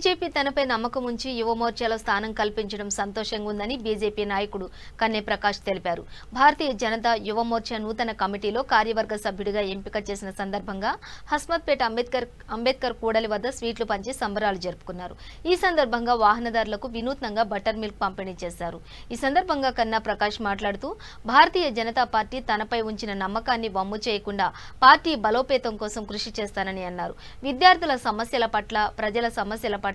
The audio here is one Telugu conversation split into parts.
బీజేపీ తనపై నమ్మకం ఉంచి యువమోర్చాలో స్థానం కల్పించడం సంతోషంగా ఉందని బీజేపీ నాయకుడు కన్నె ప్రకాష్ తెలిపారు. భారతీయ జనతా యువమోర్చా నూతన కమిటీలో కార్యవర్గ సభ్యుడిగా ఎంపిక చేసిన సందర్భంగా హస్మత్పేట అంబేద్కర్ కూడలి వద్ద స్వీట్లు పంచి సంబరాలు జరుపుకున్నారు. ఈ సందర్భంగా వాహనదారులకు వినూత్నంగా బటర్ మిల్క్ పంపిణీ చేశారు. ఈ సందర్భంగా కన్నా ప్రకాష్ మాట్లాడుతూ భారతీయ జనతా పార్టీ తనపై ఉంచిన నమ్మకాన్ని వమ్ము చేయకుండా పార్టీ బలోపేతం కోసం కృషి చేస్తానని అన్నారు. విద్యార్థుల సమస్యల పట్ల, ప్రజల సమస్యల పట్ల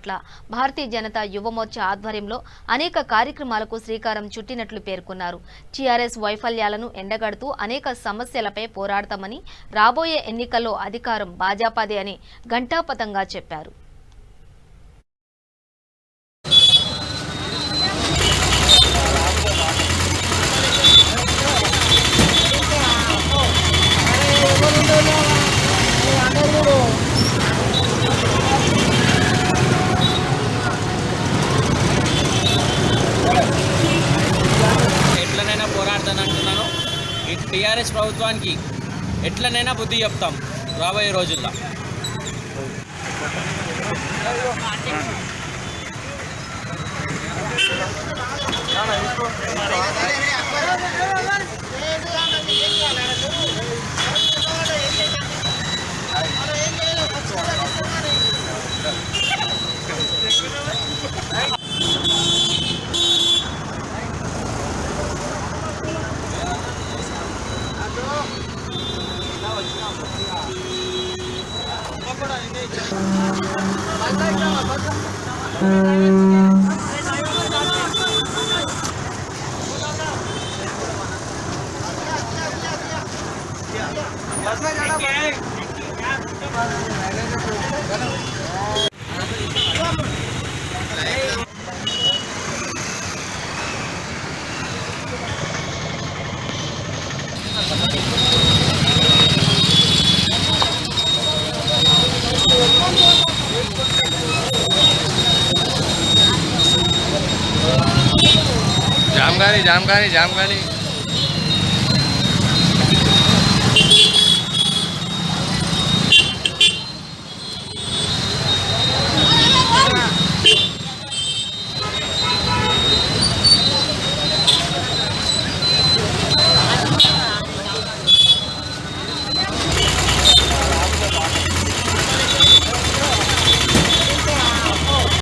భారతీయ జనతా యువమోర్చా ఆధ్వర్యంలో అనేక కార్యక్రమాలకు శ్రీకారం చుట్టినట్లు పేర్కొన్నారు. టీఆర్ఎస్ వైఫల్యాలను ఎండగడుతూ అనేక సమస్యలపై పోరాడతామని, రాబోయే ఎన్నికల్లో అధికారం భాజపాదే అని ఘంటాపథంగా చెప్పారు. ఎట్లనైనా పోరాడతానంటున్నాను. ఈ టీఆర్ఎస్ ప్రభుత్వానికి ఎట్లనైనా బుద్ధి చెప్తాం రాబోయే రోజుల్లో. जाम गानी